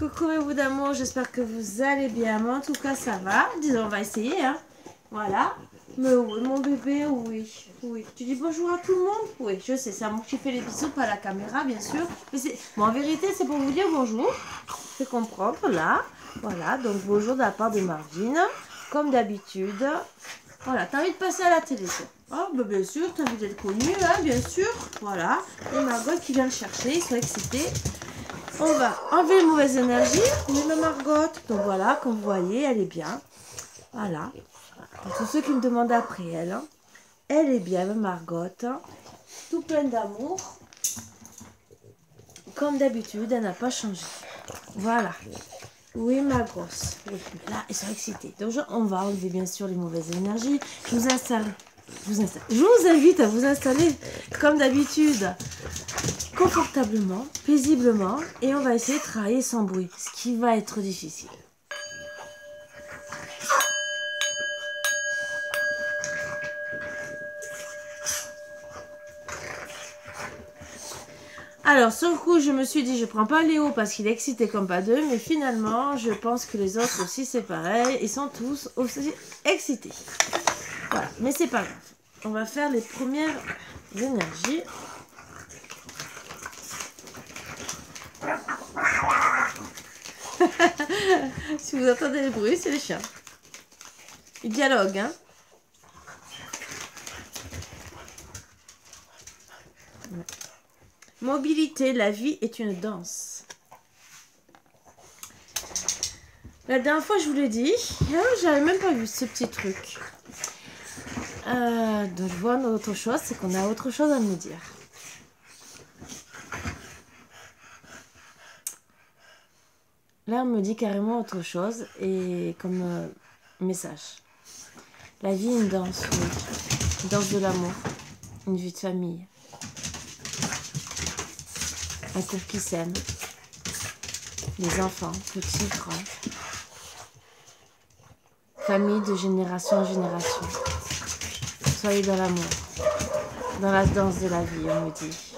Coucou mes bouts d'amour, j'espère que vous allez bien. Moi en tout cas ça va. Disons on va essayer hein. Voilà. Mais oui mon bébé, oui. Oui. Tu dis bonjour à tout le monde? Oui, je sais, c'est à moi qui fais les bisous, pas à la caméra bien sûr. Mais c'est. Bon en vérité c'est pour vous dire bonjour. Je comprends là. Voilà, donc bonjour de la part de Marvin. Comme d'habitude. Voilà, t'as envie de passer à la télé toi? Oh bah bien sûr, t'as envie d'être connu, hein, bien sûr. Voilà. Et Margot qui vient le chercher, ils sont excités. On va enlever les mauvaises énergies. Oui, ma Margot. Donc voilà, comme vous voyez, elle est bien. Voilà. Pour tous ceux qui me demandent après elle. Hein. Elle est bien, ma Margot. Hein. Tout plein d'amour. Comme d'habitude, elle n'a pas changé. Voilà. Oui, ma grosse. Oui. Là, ils sont excités. Donc, on va enlever bien sûr les mauvaises énergies. Je vous installe. Je vous invite à vous installer comme d'habitude. Confortablement, paisiblement, et on va essayer de travailler sans bruit, ce qui va être difficile. Alors, sur le coup, je me suis dit, je prends pas Léo parce qu'il est excité comme pas deux, mais finalement, je pense que les autres aussi, c'est pareil, ils sont tous aussi excités. Voilà, mais c'est pas grave. On va faire les premières énergies. Si vous entendez les bruits, c'est les chiens. Ils dialoguent, hein. Ouais. Mobilité, la vie est une danse. La dernière fois, je vous l'ai dit, j'avais même pas vu ce petit truc. Donc, je vois autre chose, c'est qu'on a autre chose à me dire. Là, on me dit carrément autre chose, et comme message. La vie est une danse, oui. Une danse de l'amour, une vie de famille. Un couple qui s'aime. Les enfants, petits, grands. Famille de génération en génération. Soyez dans l'amour. Dans la danse de la vie, on me dit.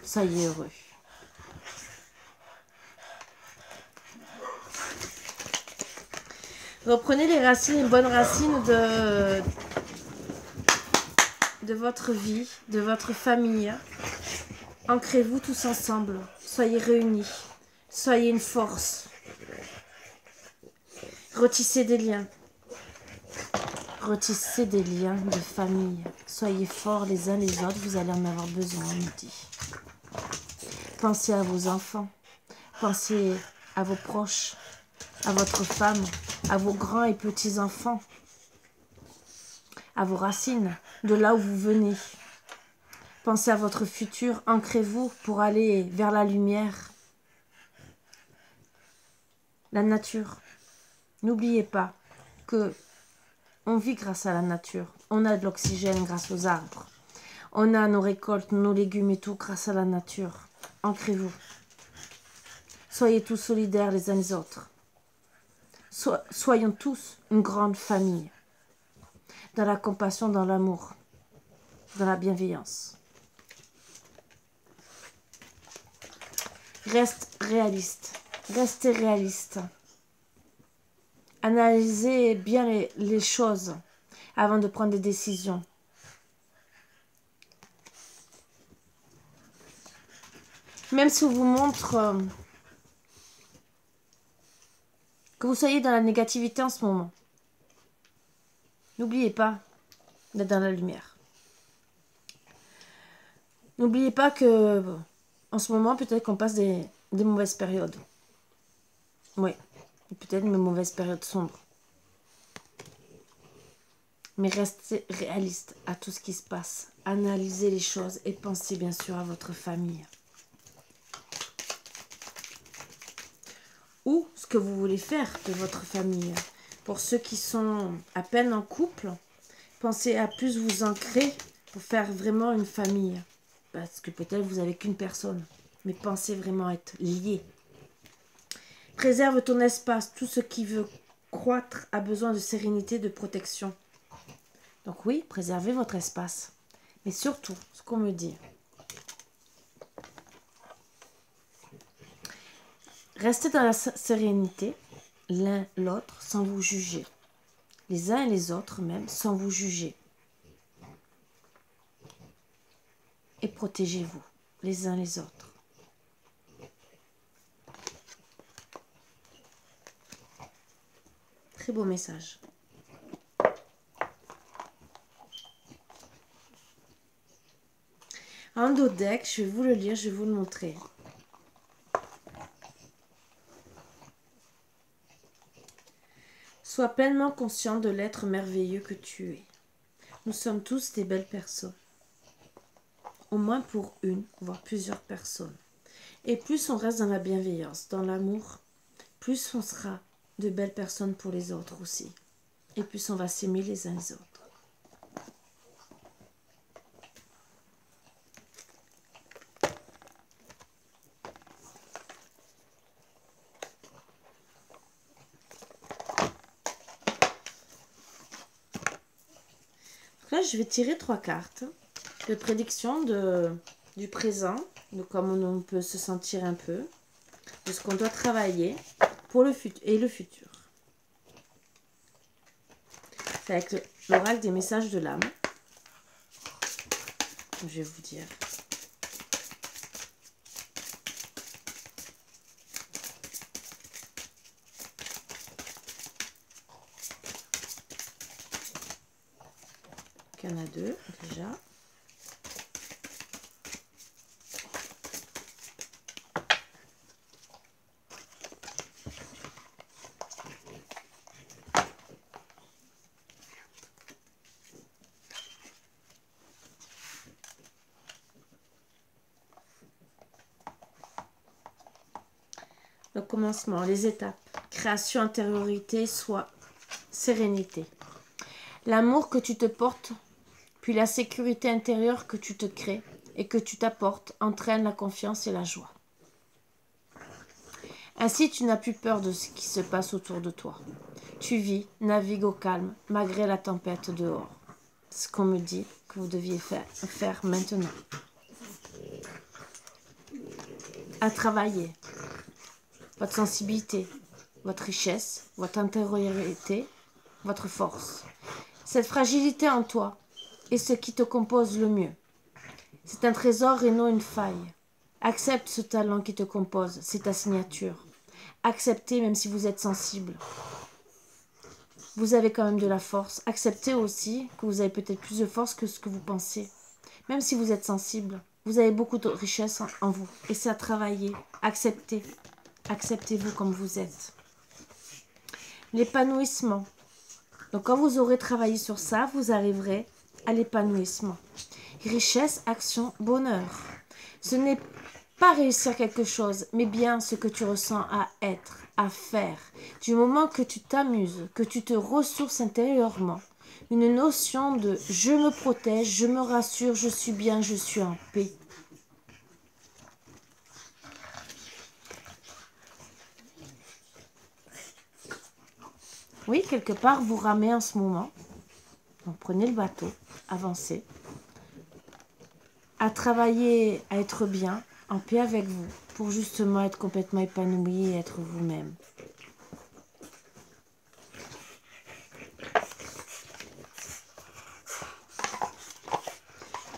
Soyez heureux. Reprenez les racines, les bonnes racines de votre vie, de votre famille. Ancrez-vous tous ensemble. Soyez réunis. Soyez une force. Retissez des liens. Retissez des liens de famille. Soyez forts les uns les autres. Vous allez en avoir besoin, on me dit. Pensez à vos enfants. Pensez à vos proches. À votre femme. À vos grands et petits enfants. À vos racines. De là où vous venez. Pensez à votre futur. Ancrez-vous pour aller vers la lumière. La nature. N'oubliez pas que on vit grâce à la nature. On a de l'oxygène grâce aux arbres. On a nos récoltes, nos légumes et tout grâce à la nature. Ancrez-vous. Soyez tous solidaires les uns les autres. Soyons tous une grande famille. Dans la compassion, dans l'amour, dans la bienveillance. Reste réaliste. Restez réaliste. Analysez bien les choses avant de prendre des décisions. Même si on vous montre que vous soyez dans la négativité en ce moment, n'oubliez pas d'être dans la lumière. N'oubliez pas que en ce moment, peut-être qu'on passe des mauvaises périodes. Oui, peut-être des mauvaises périodes sombres. Mais restez réaliste à tout ce qui se passe. Analysez les choses et pensez bien sûr à votre famille. Ou ce que vous voulez faire de votre famille. Pour ceux qui sont à peine en couple, pensez à plus vous ancrer pour faire vraiment une famille. Parce que peut-être vous n'avez qu'une personne. Mais pensez vraiment être liés. Préserve ton espace. Tout ce qui veut croître a besoin de sérénité, de protection. Donc oui, préservez votre espace. Mais surtout, ce qu'on me dit, Restez dans la sérénité, l'un l'autre, sans vous juger. Les uns et les autres même, sans vous juger. Et protégez-vous, les uns les autres. Très beau message. Un autre deck, je vais vous le lire, je vais vous le montrer. Sois pleinement conscient de l'être merveilleux que tu es. Nous sommes tous des belles personnes. Au moins pour une, voire plusieurs personnes. Et plus on reste dans la bienveillance, dans l'amour, plus on sera de belles personnes pour les autres aussi. Et plus on va s'aimer les uns les autres. Là, je vais tirer 3 cartes de prédiction du présent, donc comme on peut se sentir un peu, de ce qu'on doit travailler pour le futur et le futur. C'est avec l'oracle des messages de l'âme. Je vais vous dire. Il y en a 2 déjà. Le commencement, les étapes. Création, intériorité, soi, sérénité. L'amour que tu te portes, puis la sécurité intérieure que tu te crées et que tu t'apportes entraîne la confiance et la joie. Ainsi, tu n'as plus peur de ce qui se passe autour de toi. Tu vis, navigues au calme, malgré la tempête dehors. C'est ce qu'on me dit que vous deviez faire maintenant. À travailler votre sensibilité, votre richesse, votre intériorité, votre force. Cette fragilité en toi est ce qui te compose le mieux. C'est un trésor et non une faille. Accepte ce talent qui te compose, c'est ta signature. Acceptez même si vous êtes sensible. Vous avez quand même de la force. Acceptez aussi que vous avez peut-être plus de force que ce que vous pensez. Même si vous êtes sensible, vous avez beaucoup de richesse en vous. Et c'est à travailler. Acceptez. Acceptez-vous comme vous êtes. L'épanouissement. Donc quand vous aurez travaillé sur ça, vous arriverez à l'épanouissement. Richesse, action, bonheur. Ce n'est pas réussir quelque chose, mais bien ce que tu ressens à être, à faire. Du moment que tu t'amuses, que tu te ressources intérieurement. Une notion de « je me protège, je me rassure, je suis bien, je suis en paix ». Oui, quelque part, vous ramez en ce moment. Donc, prenez le bateau, avancez. À travailler, à être bien, en paix avec vous, pour justement être complètement épanoui et être vous-même.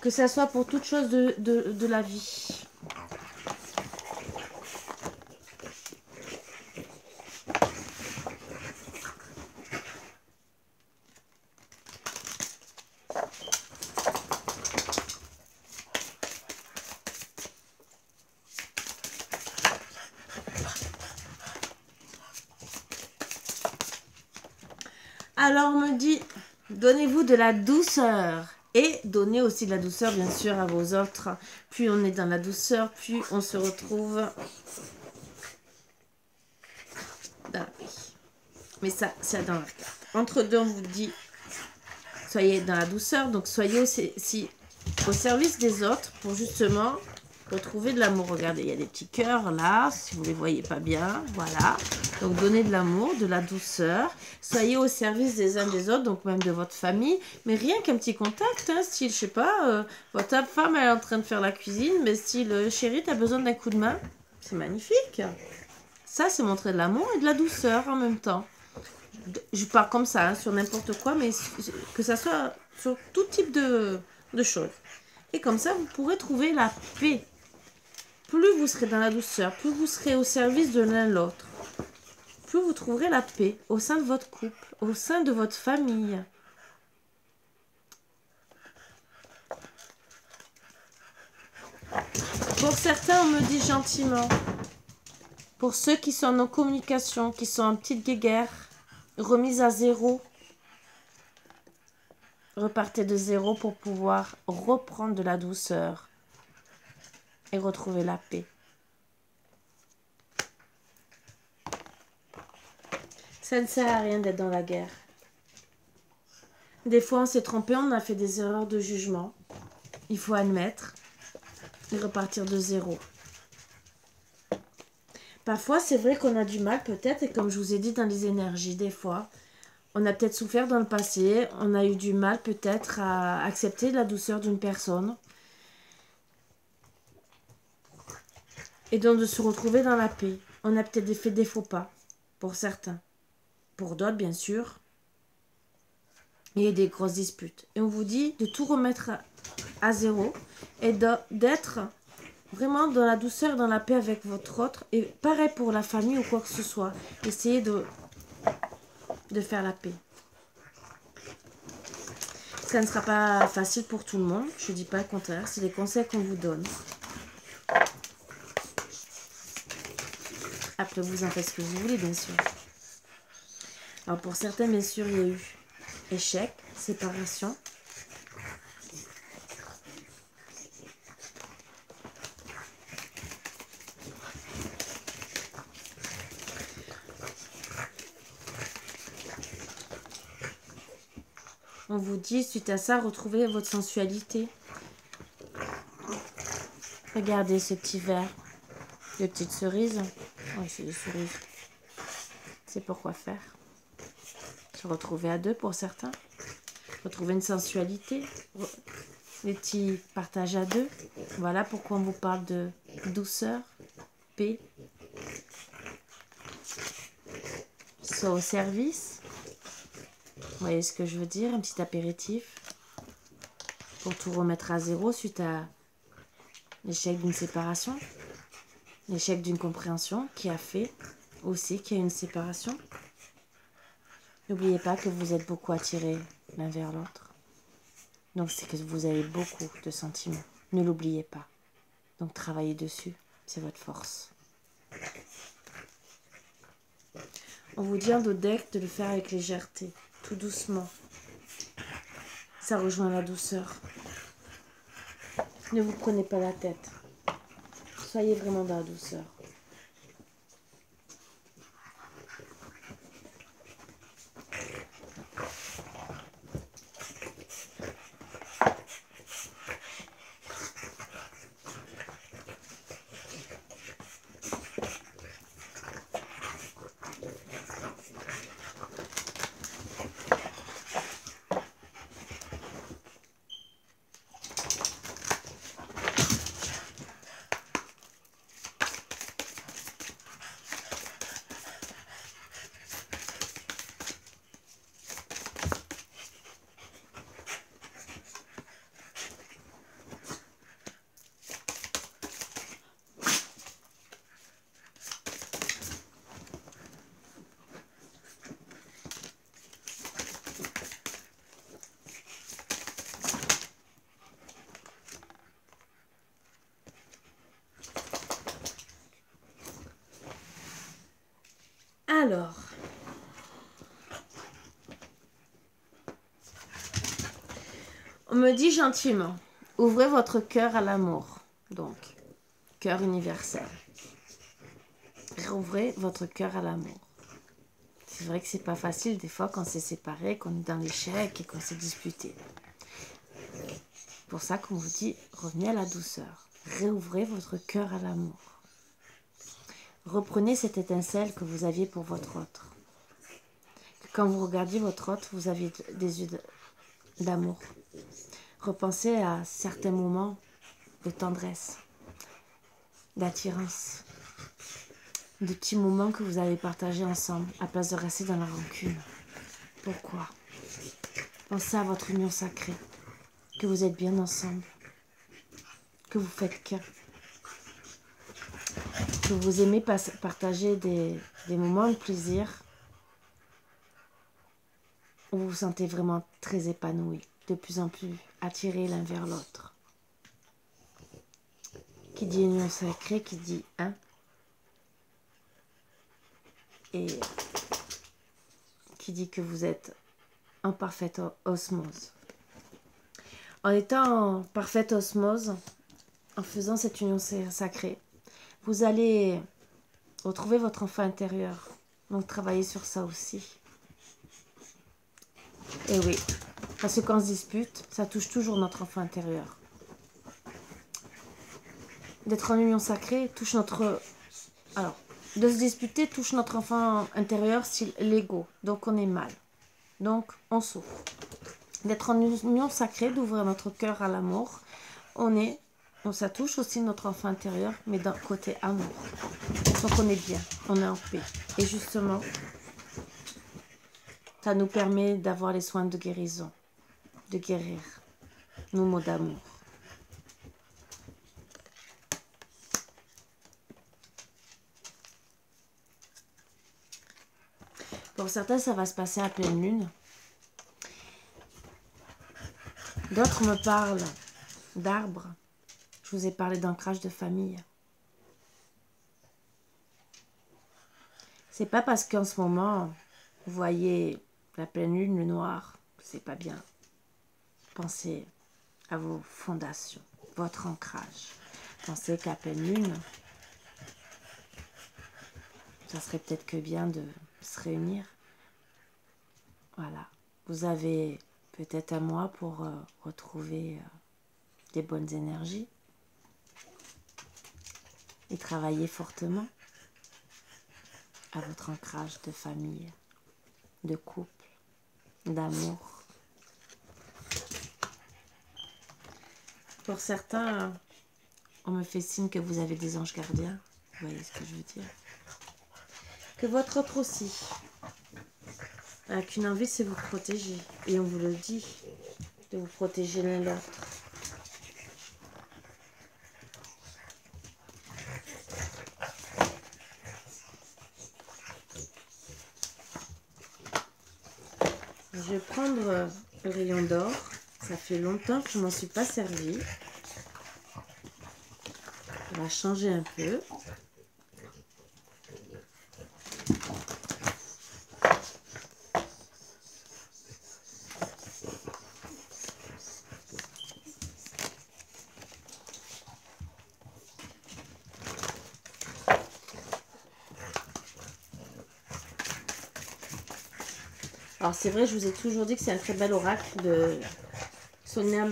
Que ça soit pour toute chose de la vie. Alors on me dit, donnez-vous de la douceur. Et donnez aussi de la douceur, bien sûr, à vos autres. Plus on est dans la douceur, plus on se retrouve dans la paix. Mais ça, c'est dans la carte. Entre deux, on vous dit, soyez dans la douceur. Donc, soyez aussi au service des autres pour justement retrouver de l'amour. Regardez, il y a des petits cœurs là, si vous ne les voyez pas bien. Voilà. Donc, donnez de l'amour, de la douceur. Soyez au service des uns des autres, donc même de votre famille. Mais rien qu'un petit contact, hein, style, je sais pas, votre femme, elle est en train de faire la cuisine, mais style, chérie, t'as besoin d'un coup de main. C'est magnifique. Ça, c'est montrer de l'amour et de la douceur en même temps. Je parle comme ça, hein, sur n'importe quoi, mais que ça soit sur tout type de choses. Et comme ça, vous pourrez trouver la paix. Plus vous serez dans la douceur, plus vous serez au service de l'un l'autre, plus vous trouverez la paix au sein de votre couple, au sein de votre famille. Pour certains, on me dit gentiment. Pour ceux qui sont en communication, qui sont en petite guéguerre, remise à zéro, repartez de zéro pour pouvoir reprendre de la douceur et retrouver la paix. Ça ne sert à rien d'être dans la guerre. Des fois, on s'est trompé, on a fait des erreurs de jugement. Il faut admettre et repartir de zéro. Parfois, c'est vrai qu'on a du mal peut-être, et comme je vous ai dit dans les énergies, des fois, on a peut-être souffert dans le passé, on a eu du mal peut-être à accepter la douceur d'une personne. Et donc de se retrouver dans la paix. On a peut-être fait des faux pas, pour certains. Pour d'autres, bien sûr, il y a eu des grosses disputes. Et on vous dit de tout remettre à zéro et d'être vraiment dans la douceur, dans la paix avec votre autre. Et pareil pour la famille ou quoi que ce soit. Essayez de faire la paix. Ça ne sera pas facile pour tout le monde. Je ne dis pas le contraire. C'est les conseils qu'on vous donne. Après, vous en faites ce que vous voulez, bien sûr. Alors, pour certains, bien sûr, il y a eu échec, séparation. On vous dit, suite à ça, retrouvez votre sensualité. Regardez ce petit verre de petites cerises. Oui, c'est des cerises. C'est pour quoi faire. Se retrouver à deux pour certains. Retrouver une sensualité. Les petits partages à deux. Voilà pourquoi on vous parle de douceur, paix. Soit au service. Vous voyez ce que je veux dire? Un petit apéritif. Pour tout remettre à zéro suite à l'échec d'une séparation. L'échec d'une compréhension qui a fait aussi qu'il y a une séparation. N'oubliez pas que vous êtes beaucoup attirés l'un vers l'autre. Donc c'est que vous avez beaucoup de sentiments. Ne l'oubliez pas. Donc travaillez dessus. C'est votre force. On vous dit en deck de le faire avec légèreté. Tout doucement. Ça rejoint la douceur. Ne vous prenez pas la tête. Soyez vraiment dans la douceur. Alors, on me dit gentiment, ouvrez votre cœur à l'amour. Donc, cœur universel. Ouvrez votre cœur à l'amour. C'est vrai que c'est pas facile des fois quand c'est séparé, qu'on est dans l'échec et qu'on s'est disputé. Pour ça qu'on vous dit, revenez à la douceur. Réouvrez votre cœur à l'amour. Reprenez cette étincelle que vous aviez pour votre autre. Quand vous regardiez votre autre, vous aviez des yeux d'amour. Repensez à certains moments de tendresse, d'attirance. de petits moments que vous allez partager ensemble, à place de rester dans la rancune. Pourquoi? Pensez à votre union sacrée, que vous êtes bien ensemble, que vous faites qu'un, que vous aimez partager des moments de plaisir où vous vous sentez vraiment très épanoui, de plus en plus attirés l'un vers l'autre. Qui dit union sacrée, qui dit un, et qui dit que vous êtes en parfaite osmose. En étant en parfaite osmose, en faisant cette union sacrée, vous allez retrouver votre enfant intérieur. Donc travaillez sur ça aussi. Et oui, parce que quand on se dispute, ça touche toujours notre enfant intérieur. D'être en union sacrée touche notre... Alors, de se disputer touche notre enfant intérieur, c'est l'ego. Donc on est mal. Donc on souffre. D'être en union sacrée, d'ouvrir notre cœur à l'amour, ça touche aussi notre enfant intérieur, mais d'un côté amour. Donc on est bien, on est en paix. Et justement, ça nous permet d'avoir les soins de guérison, de guérir nos maux d'amour. Pour certains, ça va se passer à pleine lune. D'autres me parlent d'arbres. Je vous ai parlé d'ancrage de famille. C'est pas parce qu'en ce moment, vous voyez la pleine lune, le noir, c'est pas bien. Pensez à vos fondations, votre ancrage. Pensez qu'à pleine lune, ça serait peut-être que bien de se réunir. Voilà. Vous avez peut-être un mois pour retrouver des bonnes énergies et travailler fortement à votre ancrage de famille, de couple, d'amour. Pour certains, on me fait signe que vous avez des anges gardiens. Vous voyez ce que je veux dire? Que votre autre aussi. Qu'une envie, c'est vous protéger. Et on vous le dit, de vous protéger l'un l'autre. Je vais prendre le rayon d'or. Ça fait longtemps que je ne m'en suis pas servi. On va changer un peu. Alors c'est vrai, je vous ai toujours dit que c'est un très bel oracle de Sonia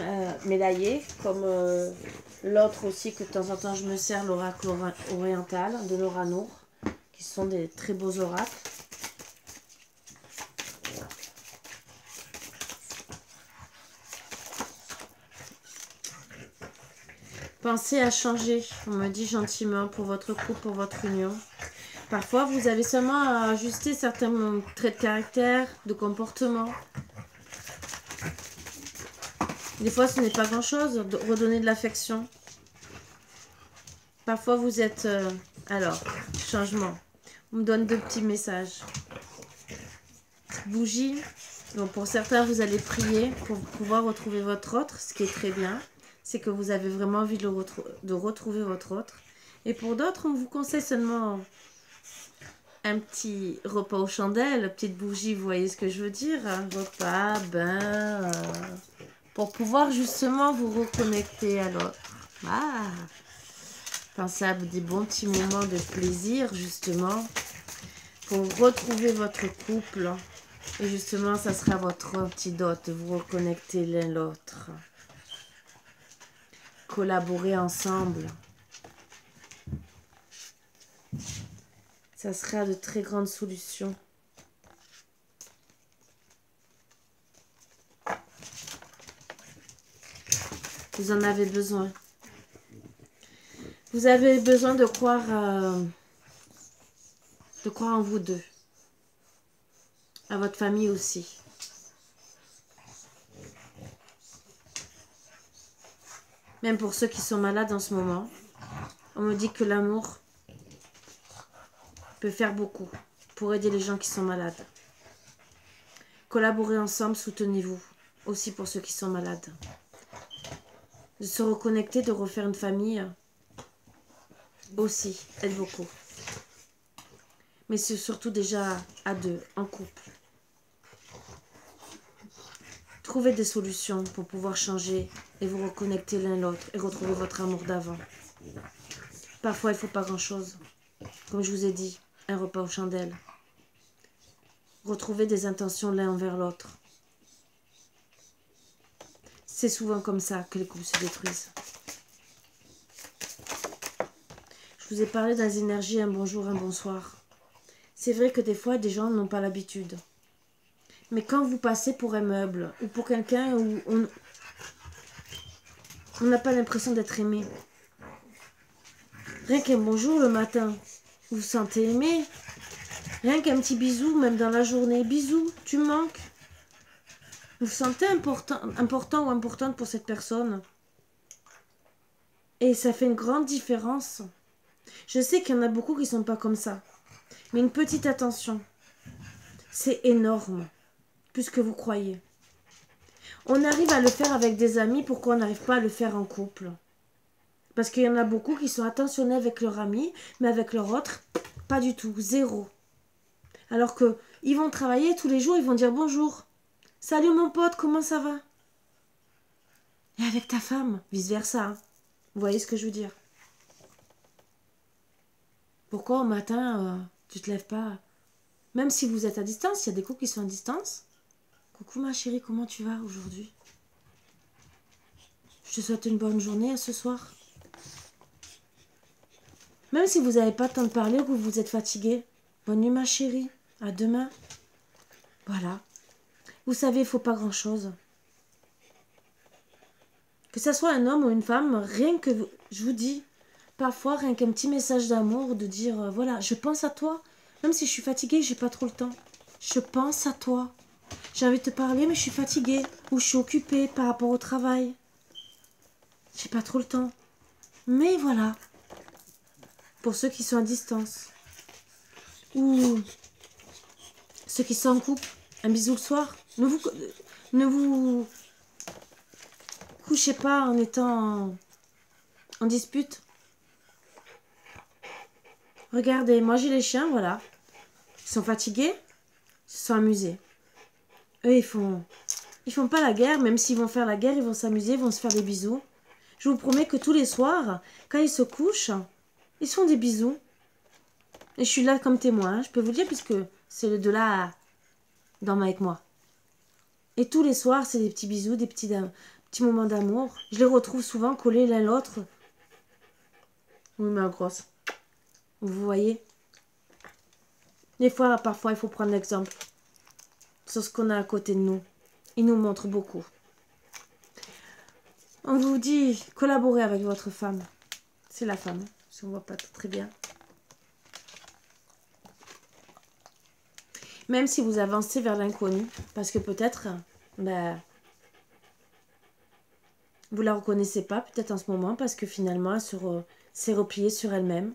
Médaillé, comme l'autre aussi que de temps en temps je me sers, l'oracle oriental de Laura Nour, qui sont des très beaux oracles. Pensez à changer, on me dit gentiment, pour votre couple, pour votre union. Parfois, vous avez seulement à ajuster certains traits de caractère, de comportement. Des fois, ce n'est pas grand-chose, de redonner de l'affection. Parfois, vous êtes... alors, changement. On me donne deux petits messages. Bougie. Donc, pour certains, vous allez prier pour pouvoir retrouver votre autre, ce qui est très bien. C'est que vous avez vraiment envie de retrouver votre autre. Et pour d'autres, on vous conseille seulement... un petit repas aux chandelles, petite bougie, vous voyez ce que je veux dire? Un repas, pour pouvoir justement vous reconnecter à l'autre. Ah, pensez à des bons petits moments de plaisir, justement, pour retrouver votre couple. Et justement, ça sera votre antidote, de vous reconnecter l'un l'autre. Collaborer ensemble. Ça sera de très grandes solutions. Vous en avez besoin. Vous avez besoin de croire de croire en vous deux. À votre famille aussi. Même pour ceux qui sont malades en ce moment, on me dit que l'amour peut faire beaucoup pour aider les gens qui sont malades. Collaborez ensemble, soutenez-vous. Aussi pour ceux qui sont malades. De se reconnecter, de refaire une famille, aussi, aide beaucoup. Mais c'est surtout déjà à deux, en couple. Trouvez des solutions pour pouvoir changer et vous reconnecter l'un l'autre et retrouver votre amour d'avant. Parfois, il ne faut pas grand-chose. Comme je vous ai dit, un repas aux chandelles. Retrouvez des intentions l'un envers l'autre. C'est souvent comme ça que les couples se détruisent. Je vous ai parlé des énergies, un bonjour, un bonsoir. C'est vrai que des fois, des gens n'ont pas l'habitude. Mais quand vous passez pour un meuble ou pour quelqu'un où on n'a pas l'impression d'être aimé, rien qu'un bonjour le matin, vous vous sentez aimé. Rien qu'un petit bisou, même dans la journée. Bisous, tu me manques. Vous vous sentez important ou importante pour cette personne. Et ça fait une grande différence. Je sais qu'il y en a beaucoup qui ne sont pas comme ça. Mais une petite attention, c'est énorme. Plus que vous croyez. On arrive à le faire avec des amis, pourquoi on n'arrive pas à le faire en couple? Parce qu'il y en a beaucoup qui sont attentionnés avec leurs amis, mais avec leur autre, pas du tout, zéro. Alors que ils vont travailler tous les jours, ils vont dire bonjour. Salut mon pote, comment ça va? Et avec ta femme, vice versa. Hein. Vous voyez ce que je veux dire? Pourquoi au matin, tu te lèves pas? Même si vous êtes à distance, il y a des couples qui sont à distance. Coucou ma chérie, comment tu vas aujourd'hui? Je te souhaite une bonne journée à ce soir. Même si vous n'avez pas le temps de parler ou que vous êtes fatigué. Bonne nuit ma chérie, à demain. Voilà. Vous savez, il ne faut pas grand-chose. Que ça soit un homme ou une femme, rien que, je vous dis, parfois rien qu'un petit message d'amour, de dire, voilà, je pense à toi. Même si je suis fatiguée, j'ai pas trop le temps. Je pense à toi. J'ai envie de te parler, mais je suis fatiguée. Ou je suis occupée par rapport au travail. J'ai pas trop le temps. Mais voilà. Pour ceux qui sont à distance. Ou ceux qui sont en couple. Un bisou le soir. Ne vous couchez pas en étant en dispute. Regardez, moi j'ai les chiens, voilà. Ils sont fatigués. Ils se sont amusés. Eux, ils font pas la guerre. Même s'ils vont faire la guerre, ils vont s'amuser, ils vont se faire des bisous. Je vous promets que tous les soirs, quand ils se couchent, ils se font des bisous. Et je suis là comme témoin, je peux vous le dire, puisque c'est le là dorment avec moi. Et tous les soirs, c'est des petits bisous, des petits moments d'amour. Je les retrouve souvent collés l'un l'autre. Oui, ma grosse. Vous voyez? Des fois, parfois, il faut prendre l'exemple sur ce qu'on a à côté de nous. Il nous montre beaucoup. On vous dit, collaborez avec votre femme. C'est la femme, si on ne voit pas très bien. Même si vous avancez vers l'inconnu, parce que peut-être, ben, vous la reconnaissez pas, peut-être en ce moment, parce que finalement, elle s'est repliée sur elle-même.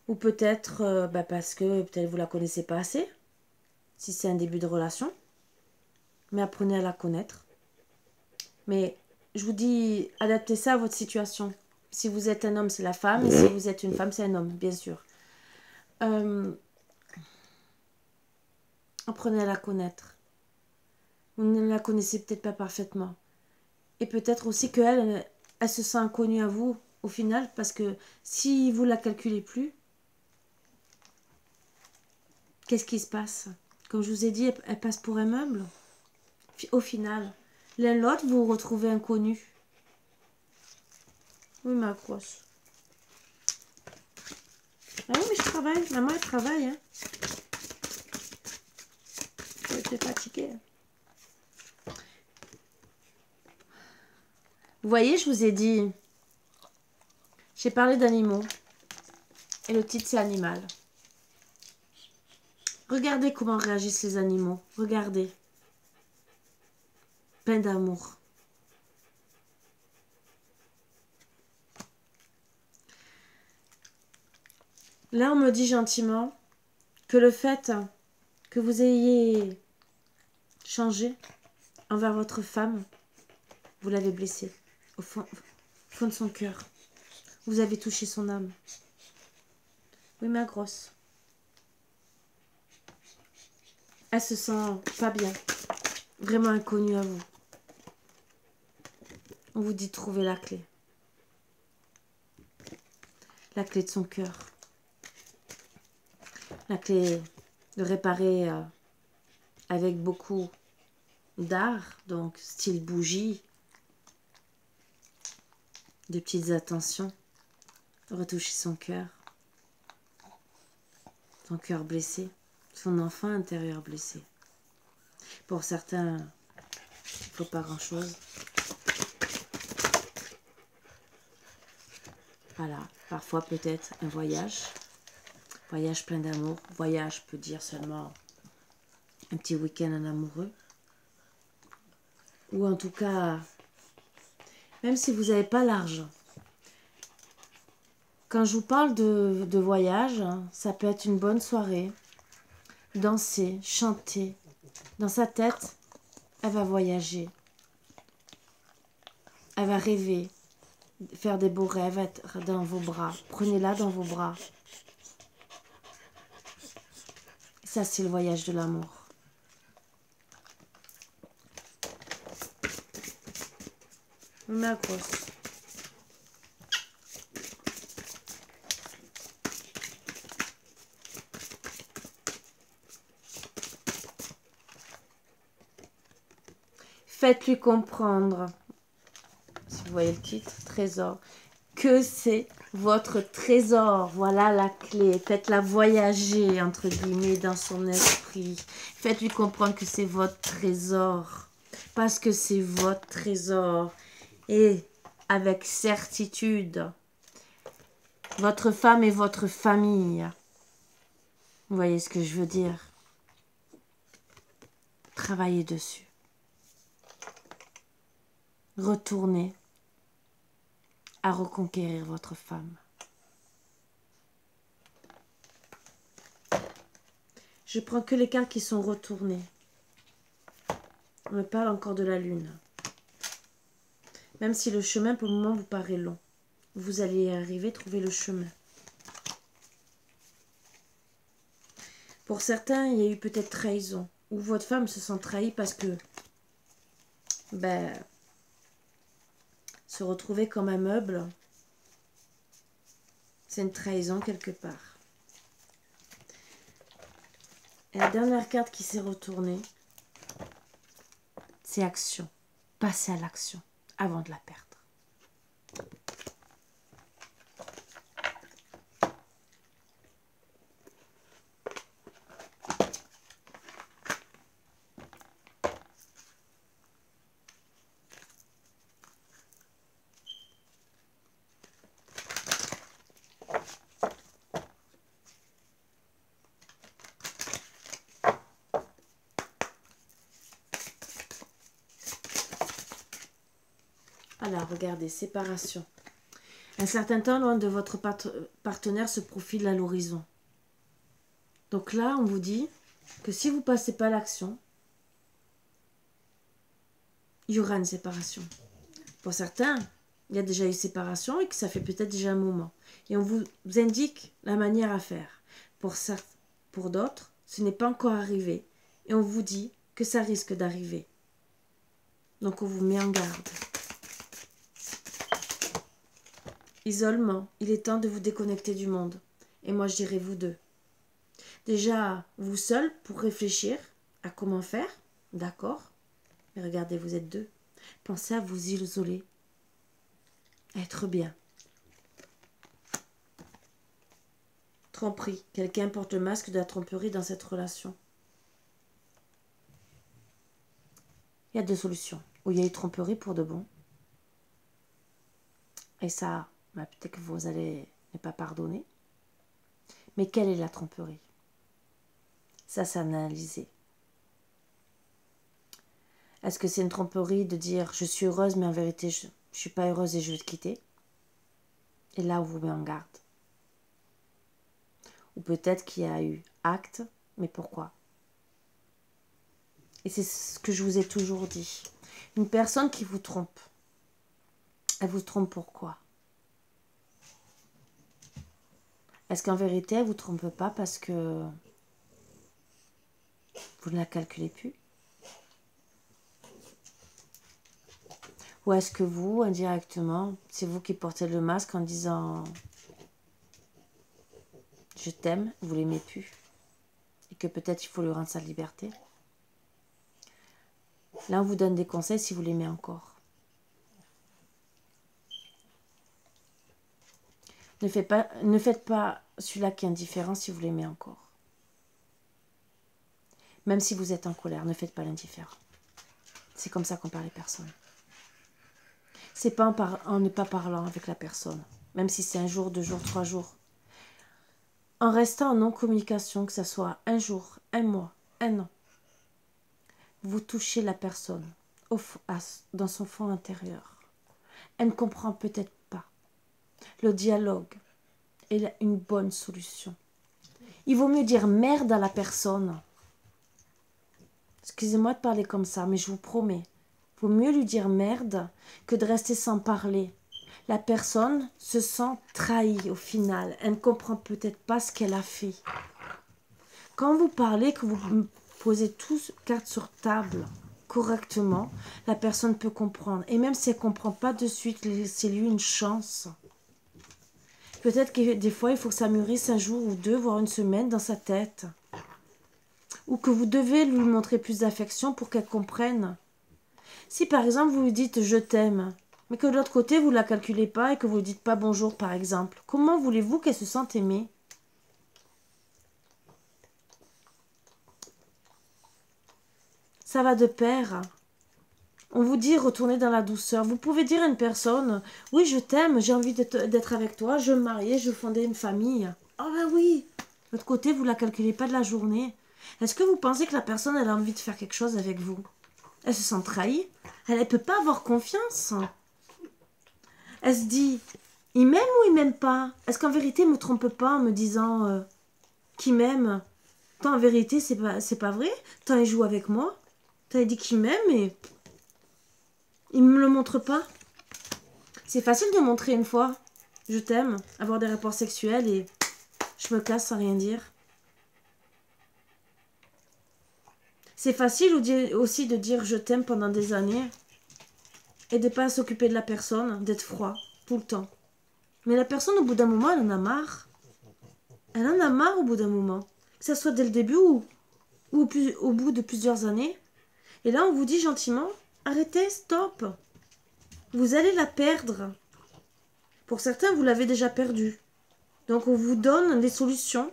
Ou peut-être parce que peut-être vous la connaissez pas assez, si c'est un début de relation. Mais apprenez à la connaître. Mais je vous dis, adaptez ça à votre situation. Si vous êtes un homme, c'est la femme. Et si vous êtes une femme, c'est un homme, bien sûr. Apprenez à la connaître. Vous ne la connaissez peut-être pas parfaitement. Et peut-être aussi qu'elle, elle se sent inconnue à vous, au final. Parce que si vous la calculez plus, qu'est-ce qui se passe? Comme je vous ai dit, elle passe pour un meuble. Au final, l'un l'autre, vous vous retrouvez inconnus. Oui, ma grosse. Ah oui, mais je travaille. Maman, elle travaille. Hein. J'étais fatiguée. Vous voyez, je vous ai dit... J'ai parlé d'animaux. Et le titre, c'est animal. Regardez comment réagissent les animaux. Regardez. Plein d'amour. Là, on me dit gentiment que le fait que vous ayez changé envers votre femme, vous l'avez blessée au fond de son cœur. Vous avez touché son âme. Oui, ma grosse. Elle se sent pas bien. Vraiment inconnue à vous. On vous dit de trouver la clé. La clé de son cœur. La clé de réparer avec beaucoup d'art, donc style bougie, de petites attentions, retoucher son cœur blessé, son enfant intérieur blessé. Pour certains, il ne faut pas grand-chose. Voilà, parfois peut-être un voyage plein d'amour. Voyage peut dire seulement un petit week-end en amoureux. Ou en tout cas, même si vous n'avez pas l'argent. Quand je vous parle de voyage, ça peut être une bonne soirée. Danser, chanter. Dans sa tête, elle va voyager. Elle va rêver. Faire des beaux rêves, être dans vos bras. Prenez-la dans vos bras. Ça, c'est le voyage de l'amour. Ma grosse. Faites-lui comprendre, si vous voyez le titre, trésor, que c'est votre trésor. Voilà la clé. Faites-la voyager, entre guillemets, dans son esprit. Faites-lui comprendre que c'est votre trésor. Parce que c'est votre trésor. Et avec certitude, votre femme et votre famille. Vous voyez ce que je veux dire? Travaillez dessus. Retournez à reconquérir votre femme. Je prends que les cartes qui sont retournées. On me parle encore de la lune. Même si le chemin pour le moment vous paraît long. Vous allez y arriver, trouver le chemin. Pour certains, il y a eu peut-être trahison. Ou votre femme se sent trahie parce que se retrouver comme un meuble, c'est une trahison quelque part. Et la dernière carte qui s'est retournée, c'est action. Passez à l'action avant de la perdre. Alors, regardez, séparation. Un certain temps, loin de votre partenaire, se profile à l'horizon. Donc là, on vous dit que si vous ne passez pas à l'action, il y aura une séparation. Pour certains, il y a déjà eu séparation et que ça fait peut-être déjà un moment. Et on vous indique la manière à faire. Pour d'autres, ce n'est pas encore arrivé. Et on vous dit que ça risque d'arriver. Donc on vous met en garde. Isolement, il est temps de vous déconnecter du monde. Et moi, je dirais vous deux. Déjà, vous seul pour réfléchir à comment faire, d'accord? Mais regardez, vous êtes deux. Pensez à vous isoler, à être bien. Tromperie. Quelqu'un porte le masque de la tromperie dans cette relation. Il y a deux solutions. Ou il y a eu tromperie pour de bon. Et ça, peut-être que vous allez ne pas pardonner. Mais quelle est la tromperie? Ça, c'est analysé. Est-ce que c'est une tromperie de dire je suis heureuse, mais en vérité, je ne suis pas heureuse et je vais te quitter? Et là, on vous met en garde. Ou peut-être qu'il y a eu acte, mais pourquoi? Et c'est ce que je vous ai toujours dit. Une personne qui vous trompe, elle vous trompe pourquoi? Est-ce qu'en vérité, elle ne vous trompe pas parce que vous ne la calculez plus? Ou est-ce que vous, indirectement, c'est vous qui portez le masque en disant « je t'aime », vous ne l'aimez plus? Et que peut-être il faut lui rendre sa liberté? Là, on vous donne des conseils si vous l'aimez encore. Ne faites pas celui-là qui est indifférent si vous l'aimez encore. Même si vous êtes en colère, ne faites pas l'indifférent. C'est comme ça qu'on parle les personnes. C'est pas en ne pas parlant avec la personne, même si c'est 1 jour, 2 jours, 3 jours. En restant en non-communication, que ce soit 1 jour, 1 mois, 1 an, vous touchez la personne dans son fond intérieur. Elle ne comprend peut-être pas. Le dialogue est une bonne solution. Il vaut mieux dire merde à la personne. Excusez-moi de parler comme ça, mais je vous promets. Il vaut mieux lui dire merde que de rester sans parler. La personne se sent trahie au final. Elle ne comprend peut-être pas ce qu'elle a fait. Quand vous parlez, que vous posez tous cartes sur table correctement, la personne peut comprendre. Et même si elle ne comprend pas de suite, laissez-lui une chance. Peut-être que des fois, il faut que ça mûrisse 1 jour ou 2, voire 1 semaine dans sa tête. Ou que vous devez lui montrer plus d'affection pour qu'elle comprenne. Si par exemple, vous lui dites « je t'aime », mais que de l'autre côté, vous ne la calculez pas et que vous ne dites pas « bonjour » par exemple, comment voulez-vous qu'elle se sente aimée? Ça va de pair. On vous dit retournez dans la douceur. Vous pouvez dire à une personne « oui, je t'aime, j'ai envie d'être avec toi, je veux me marier, je veux fonder une famille. » Ah ben oui. De l'autre côté, vous ne la calculez pas de la journée. Est-ce que vous pensez que la personne elle a envie de faire quelque chose avec vous? Elle se sent trahie. Elle ne peut pas avoir confiance. Elle se dit il m'aime ou il m'aime pas? Est-ce qu'en vérité, il ne me trompe pas en me disant qu'il m'aime? Tant en vérité, c'est pas vrai. Tant il joue avec moi. Tant il dit qu'il m'aime et il me le montre pas. C'est facile de montrer une fois je t'aime, avoir des rapports sexuels et je me casse sans rien dire. C'est facile aussi de dire je t'aime pendant des années et de ne pas s'occuper de la personne, d'être froid tout le temps. Mais la personne, au bout d'un moment, elle en a marre. Elle en a marre au bout d'un moment. Que ce soit dès le début ou au bout de plusieurs années. Et là, on vous dit gentiment, arrêtez, stop. Vous allez la perdre. Pour certains, vous l'avez déjà perdue. Donc, on vous donne des solutions,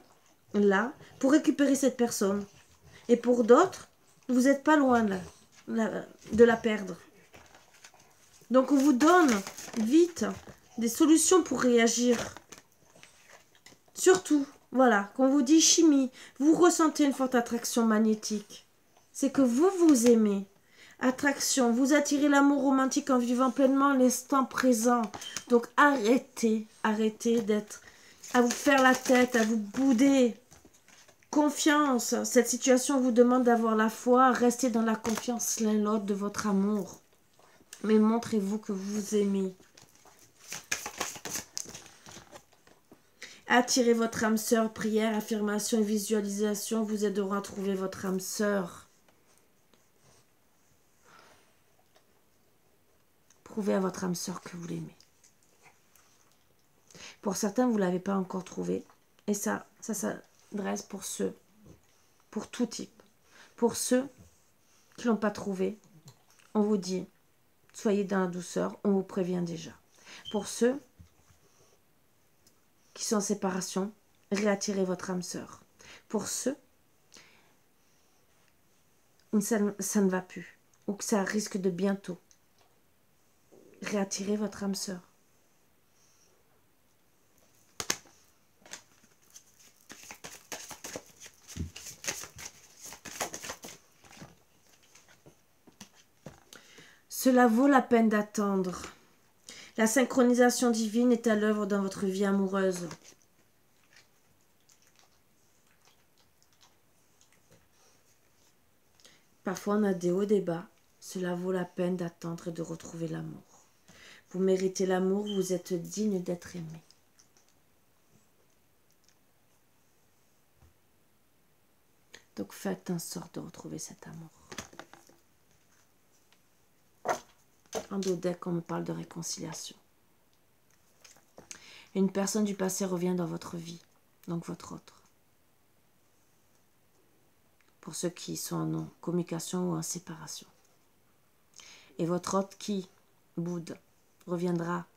là, pour récupérer cette personne. Et pour d'autres, vous n'êtes pas loin de la perdre. Donc, on vous donne vite des solutions pour réagir. Surtout, voilà, quand on vous dit chimie, vous ressentez une forte attraction magnétique. C'est que vous vous aimez. Attraction, vous attirez l'amour romantique en vivant pleinement l'instant présent. Donc arrêtez d'être, à vous faire la tête, à vous bouder. Confiance, cette situation vous demande d'avoir la foi, restez dans la confiance l'un l'autre de votre amour. Mais montrez-vous que vous vous aimez. Attirez votre âme sœur, prière, affirmation et visualisation vous aideront à trouver votre âme sœur. Prouvez à votre âme sœur que vous l'aimez. Pour certains, vous ne l'avez pas encore trouvé. Et ça s'adresse pour tout type. Pour ceux qui ne l'ont pas trouvé, on vous dit, soyez dans la douceur, on vous prévient déjà. Pour ceux qui sont en séparation, réattirez votre âme sœur. Pour ceux où ça ne va plus, ou que ça risque de bientôt, réattirez votre âme sœur. Cela vaut la peine d'attendre. La synchronisation divine est à l'œuvre dans votre vie amoureuse. Parfois on a des hauts et des bas. Cela vaut la peine d'attendre et de retrouver l'amour. Vous méritez l'amour, vous êtes digne d'être aimé. Donc faites en sorte de retrouver cet amour. En dos deck, on me parle de réconciliation. Une personne du passé revient dans votre vie, donc votre autre. Pour ceux qui sont en communication ou en séparation. Et votre autre qui boude reviendra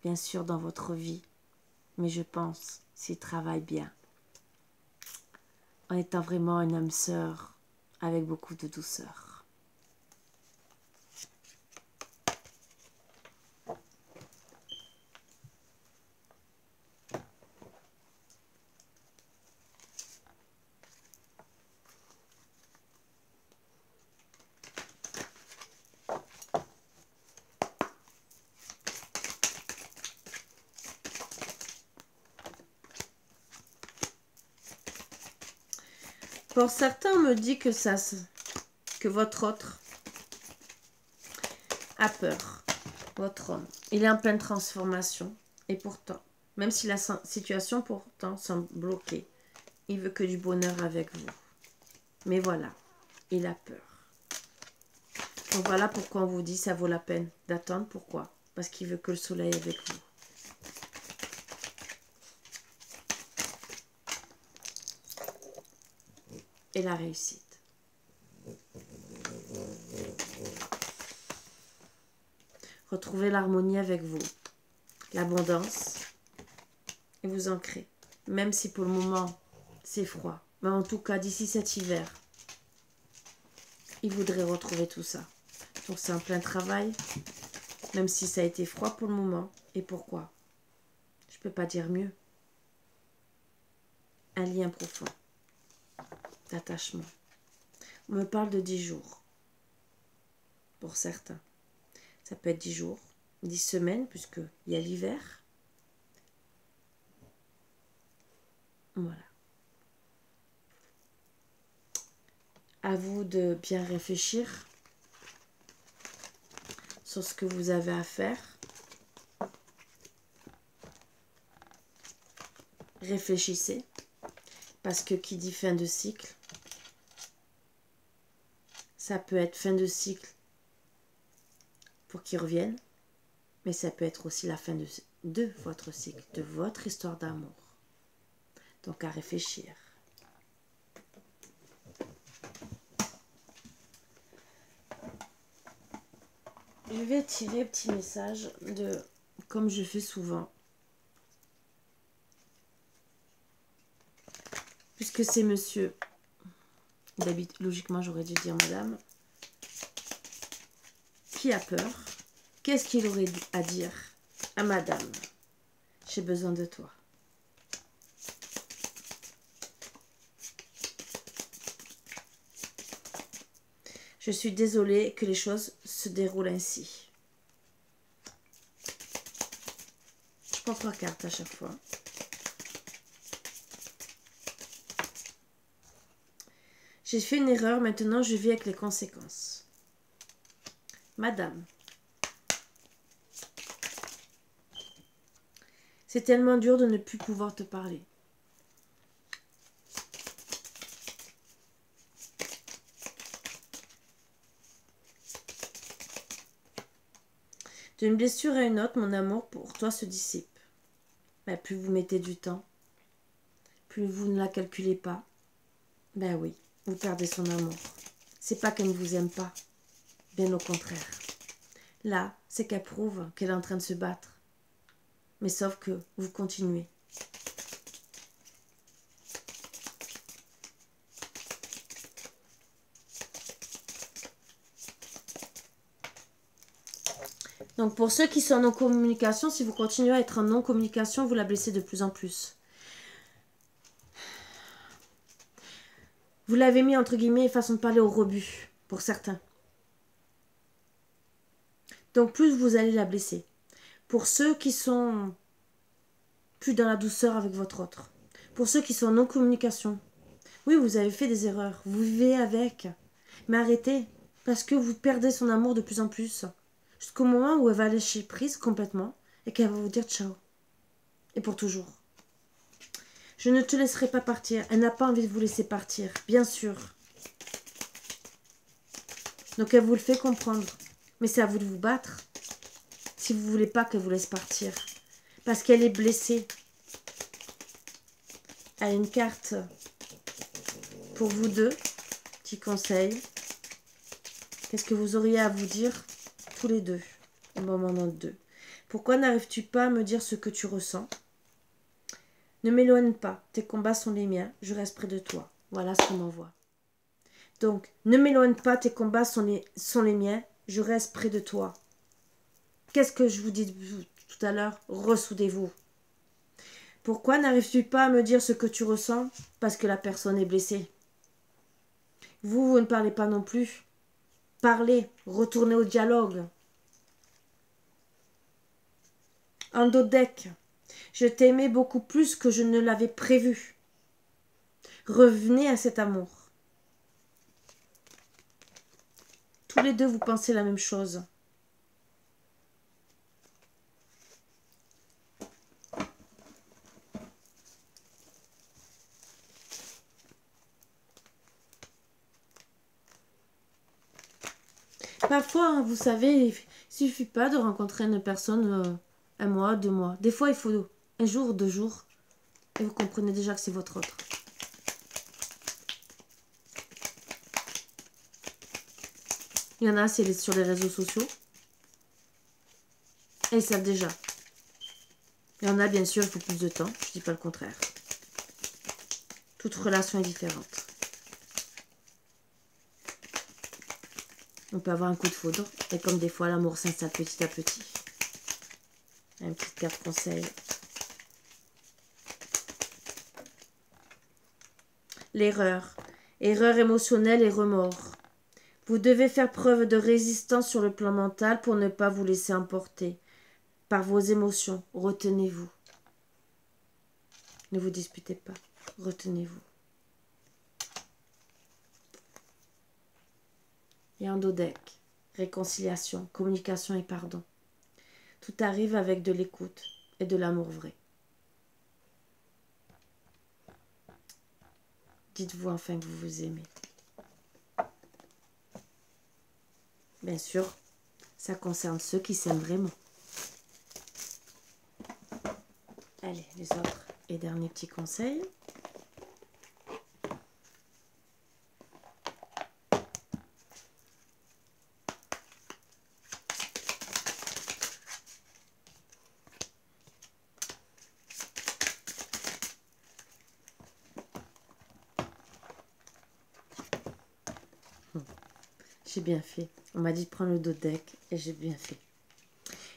bien sûr dans votre vie, mais je pense s'il travaille bien, en étant vraiment une âme sœur avec beaucoup de douceur. Pour certains, on me dit que votre autre a peur. Votre homme. Il est en pleine transformation. Et pourtant, même si la situation pourtant semble bloquée, il veut que du bonheur avec vous. Mais voilà, il a peur. Donc voilà pourquoi on vous dit ça vaut la peine d'attendre. Pourquoi? Parce qu'il veut que le soleil est avec vous. Et la réussite. Retrouvez l'harmonie avec vous, l'abondance, et vous ancrez. Même si pour le moment, c'est froid. Mais en tout cas, d'ici cet hiver, il voudrait retrouver tout ça. Donc c'est un plein travail, même si ça a été froid pour le moment. Et pourquoi? Je ne peux pas dire mieux. Un lien profond d'attachement. On me parle de 10 jours. Pour certains. Ça peut être 10 jours, 10 semaines, puisqu'il y a l'hiver. Voilà. À vous de bien réfléchir sur ce que vous avez à faire. Réfléchissez. Parce que qui dit fin de cycle, ça peut être fin de cycle pour qu'ils reviennent, mais ça peut être aussi la fin de votre cycle, de votre histoire d'amour. Donc à réfléchir. Je vais tirer un petit message comme je fais souvent. Puisque c'est monsieur, d'habitude, logiquement j'aurais dû dire madame, qui a peur, qu'est-ce qu'il aurait à dire à madame? J'ai besoin de toi. Je suis désolée que les choses se déroulent ainsi. Je prends 3 cartes à chaque fois. J'ai fait une erreur, maintenant je vis avec les conséquences. Madame, c'est tellement dur de ne plus pouvoir te parler. D'une blessure à une autre, mon amour pour toi se dissipe. Ben, plus vous mettez du temps, plus vous ne la calculez pas, ben oui, vous perdez son amour. C'est pas qu'elle ne vous aime pas, bien au contraire. Là, c'est qu'elle prouve qu'elle est en train de se battre. Mais sauf que vous continuez. Donc pour ceux qui sont en non-communication, si vous continuez à être en non-communication, vous la blessez de plus en plus. Vous l'avez mis entre guillemets façon de parler au rebut, pour certains. Donc plus vous allez la blesser. Pour ceux qui sont plus dans la douceur avec votre autre. Pour ceux qui sont en non-communication. Oui, vous avez fait des erreurs. Vous vivez avec. Mais arrêtez. Parce que vous perdez son amour de plus en plus. Jusqu'au moment où elle va lâcher prise complètement. Et qu'elle va vous dire ciao. Et pour toujours. Je ne te laisserai pas partir. Elle n'a pas envie de vous laisser partir. Bien sûr. Donc elle vous le fait comprendre. Mais c'est à vous de vous battre. Si vous ne voulez pas qu'elle vous laisse partir. Parce qu'elle est blessée. Elle a une carte pour vous deux. Petit conseil. Qu'est-ce que vous auriez à vous dire tous les deux au moment de deux? Pourquoi n'arrives-tu pas à me dire ce que tu ressens? Ne m'éloigne pas. Tes combats sont les miens. Je reste près de toi. Voilà ce qu'on m'envoie. Donc, ne m'éloigne pas. Tes combats sont les miens. Je reste près de toi. Qu'est-ce que je vous dis tout à l'heure? Ressoudez-vous. Pourquoi n'arrives-tu pas à me dire ce que tu ressens? Parce que la personne est blessée. Vous ne parlez pas non plus. Parlez, retournez au dialogue. Endodec, je t'aimais beaucoup plus que je ne l'avais prévu. Revenez à cet amour. Tous les deux, vous pensez la même chose. Parfois, vous savez, il ne suffit pas de rencontrer une personne 1 mois, 2 mois. Des fois, il faut 1 jour, 2 jours. Et vous comprenez déjà que c'est votre autre. Il y en a, c'est sur les réseaux sociaux. Et ils savent déjà. Il y en a, bien sûr, il faut plus de temps. Je ne dis pas le contraire. Toute relation est différente. On peut avoir un coup de foudre. Et comme des fois, l'amour s'installe petit à petit. Une petite carte conseil. L'erreur. Erreur émotionnelle et remords. Vous devez faire preuve de résistance sur le plan mental pour ne pas vous laisser emporter par vos émotions. Retenez-vous. Ne vous disputez pas. Retenez-vous. Et endodec. Réconciliation, communication et pardon. Tout arrive avec de l'écoute et de l'amour vrai. Dites-vous enfin que vous vous aimez. Bien sûr, ça concerne ceux qui s'aiment vraiment. Allez, les autres. Et dernier petit conseil. J'ai bien fait. On m'a dit de prendre le dodeck et j'ai bien fait.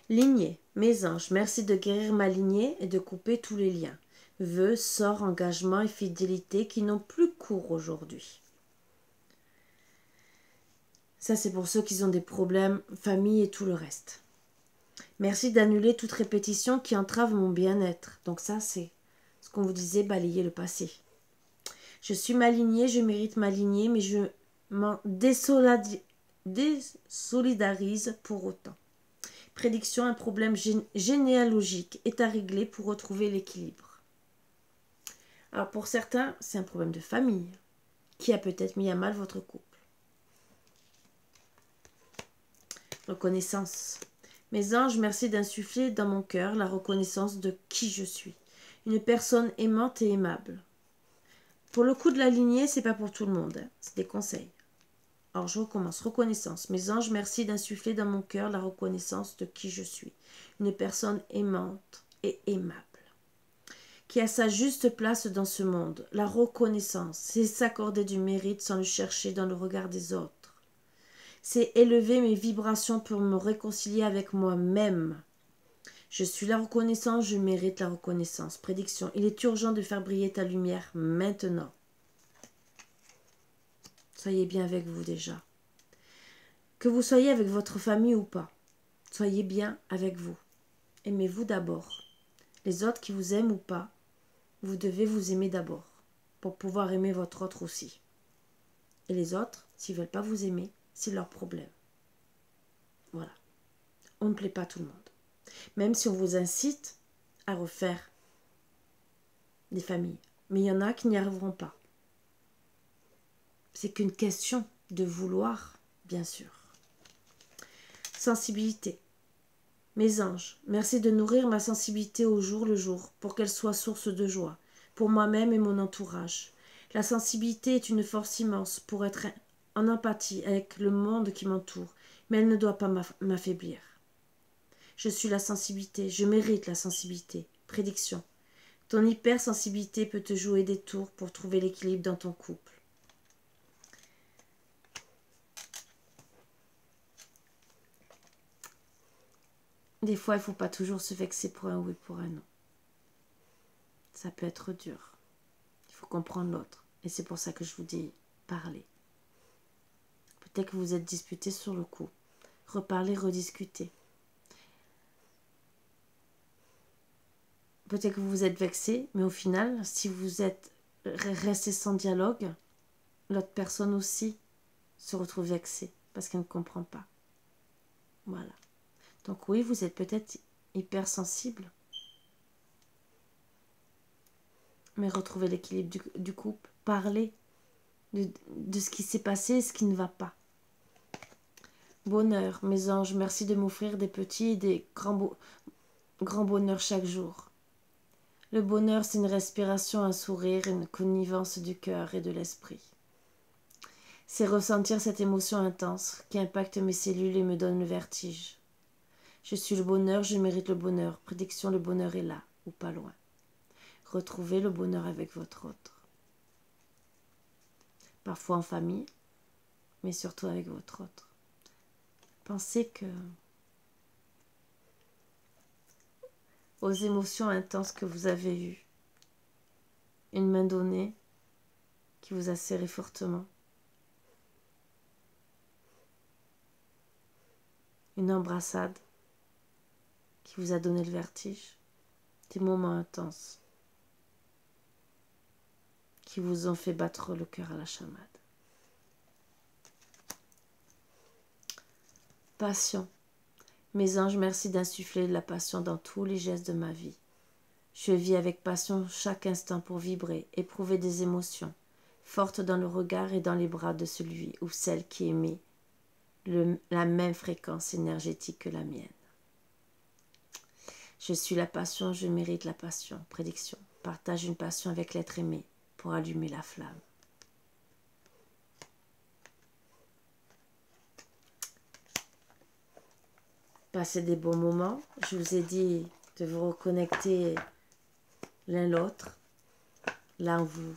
Lignée. Mes anges, merci de guérir ma lignée et de couper tous les liens. Vœux, sorts, engagements et fidélité qui n'ont plus cours aujourd'hui. Ça, c'est pour ceux qui ont des problèmes, famille et tout le reste. Merci d'annuler toute répétition qui entrave mon bien-être. Donc ça, c'est ce qu'on vous disait, balayer le passé. Je suis ma lignée, je mérite ma lignée, mais je m'en désolidarise pour autant. Prédiction, un problème généalogique est à régler pour retrouver l'équilibre. Alors pour certains, c'est un problème de famille qui a peut-être mis à mal votre couple. Reconnaissance. Mes anges, merci d'insuffler dans mon cœur la reconnaissance de qui je suis. Une personne aimante et aimable. Pour le coup de la lignée, c'est pas pour tout le monde, hein. C'est des conseils. Alors je recommence. Reconnaissance. Mes anges, merci d'insuffler dans mon cœur la reconnaissance de qui je suis. Une personne aimante et aimable. Qui a sa juste place dans ce monde. La reconnaissance, c'est s'accorder du mérite sans le chercher dans le regard des autres. C'est élever mes vibrations pour me réconcilier avec moi-même. Je suis la reconnaissance, je mérite la reconnaissance. Prédiction. Il est urgent de faire briller ta lumière maintenant. Soyez bien avec vous déjà. Que vous soyez avec votre famille ou pas. Soyez bien avec vous. Aimez-vous d'abord. Les autres qui vous aiment ou pas, vous devez vous aimer d'abord pour pouvoir aimer votre autre aussi. Et les autres, s'ils ne veulent pas vous aimer, c'est leur problème. Voilà. On ne plaît pas à tout le monde. Même si on vous incite à refaire des familles. Mais il y en a qui n'y arriveront pas. C'est qu'une question de vouloir, bien sûr. Sensibilité. Mes anges, merci de nourrir ma sensibilité au jour le jour pour qu'elle soit source de joie, pour moi-même et mon entourage. La sensibilité est une force immense pour être en empathie avec le monde qui m'entoure, mais elle ne doit pas m'affaiblir. Je suis la sensibilité, je mérite la sensibilité. Prédiction. Ton hypersensibilité peut te jouer des tours pour trouver l'équilibre dans ton couple. Des fois, il ne faut pas toujours se vexer pour un oui, pour un non. Ça peut être dur. Il faut comprendre l'autre. Et c'est pour ça que je vous dis, parlez. Peut-être que vous êtes disputés sur le coup. Reparlez, rediscutez. Peut-être que vous vous êtes vexé, mais au final, si vous êtes resté sans dialogue, l'autre personne aussi se retrouve vexée parce qu'elle ne comprend pas. Voilà. Donc oui, vous êtes peut-être hypersensible, mais retrouvez l'équilibre du couple. Parlez de ce qui s'est passé et ce qui ne va pas. Bonheur, mes anges, merci de m'offrir des petits et des grands bonheurs chaque jour. Le bonheur, c'est une respiration, un sourire, une connivence du cœur et de l'esprit. C'est ressentir cette émotion intense qui impacte mes cellules et me donne le vertige. Je suis le bonheur, je mérite le bonheur. Prédiction, le bonheur est là, ou pas loin. Retrouvez le bonheur avec votre autre. Parfois en famille, mais surtout avec votre autre. Pensez aux émotions intenses que vous avez eues. Une main donnée qui vous a serré fortement. Une embrassade qui vous a donné le vertige. Des moments intenses qui vous ont fait battre le cœur à la chamade. Passion. Mes anges, merci d'insuffler de la passion dans tous les gestes de ma vie. Je vis avec passion chaque instant pour vibrer, éprouver des émotions, fortes dans le regard et dans les bras de celui ou celle qui émet la même fréquence énergétique que la mienne. Je suis la passion, je mérite la passion. Prédiction. Partage une passion avec l'être aimé pour allumer la flamme. Passez des bons moments. Je vous ai dit de vous reconnecter l'un l'autre. Là, on vous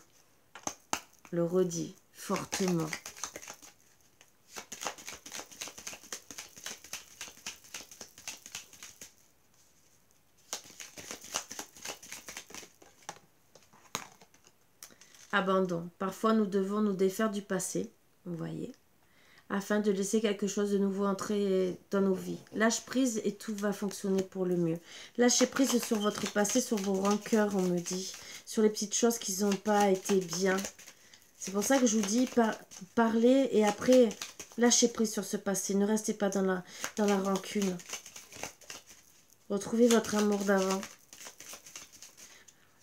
le redit fortement. Abandon. Parfois, nous devons nous défaire du passé, vous voyez, afin de laisser quelque chose de nouveau entrer dans nos vies. Lâche prise et tout va fonctionner pour le mieux. Lâchez prise sur votre passé, sur vos rancœurs, on me dit, sur les petites choses qui n'ont pas été bien. C'est pour ça que je vous dis, parlez et après, lâchez prise sur ce passé. Ne restez pas dans la rancune. Retrouvez votre amour d'avant.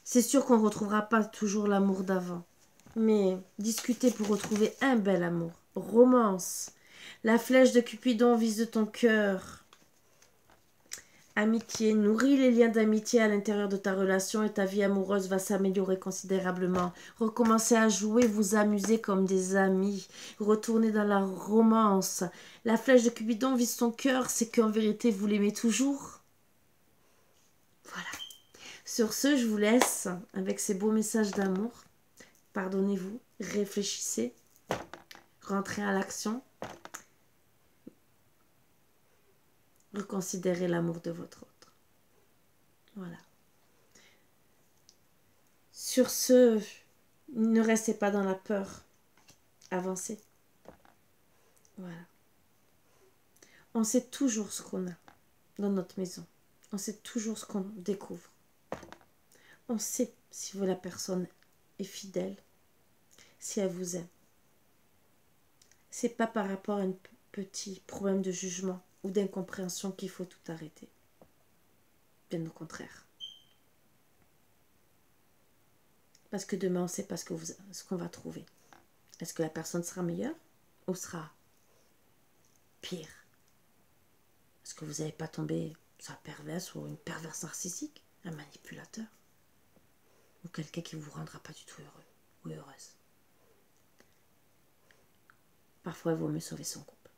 C'est sûr qu'on ne retrouvera pas toujours l'amour d'avant. Mais discutez pour retrouver un bel amour. Romance. La flèche de Cupidon vise ton cœur. Amitié. Nourris les liens d'amitié à l'intérieur de ta relation et ta vie amoureuse va s'améliorer considérablement. Recommencez à jouer, vous amuser comme des amis. Retournez dans la romance. La flèche de Cupidon vise ton cœur. C'est qu'en vérité, vous l'aimez toujours. Voilà. Sur ce, je vous laisse avec ces beaux messages d'amour. Pardonnez-vous, réfléchissez, rentrez à l'action, reconsidérez l'amour de votre autre. Voilà. Sur ce, ne restez pas dans la peur, avancez. Voilà. On sait toujours ce qu'on a. dans notre maison. On sait toujours ce qu'on découvre. On sait si la personne est fidèle, si elle vous aime. C'est pas par rapport à un petit problème de jugement ou d'incompréhension qu'il faut tout arrêter. Bien au contraire. Parce que demain, on ne sait pas ce qu'on va trouver. Est-ce que la personne sera meilleure ou sera pire? Est-ce que vous n'allez pas tomber sur un perverse ou une perverse narcissique, un manipulateur, ou quelqu'un qui ne vous rendra pas du tout heureux ou heureuse? Parfois, il vaut mieux sauver son couple.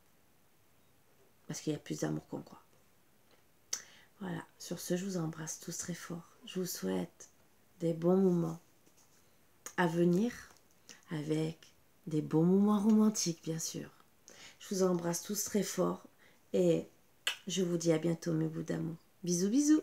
Parce qu'il y a plus d'amour qu'on croit. Voilà, sur ce, je vous embrasse tous très fort. Je vous souhaite des bons moments à venir, avec des bons moments romantiques, bien sûr. Je vous embrasse tous très fort et je vous dis à bientôt, mes bouts d'amour. Bisous, bisous.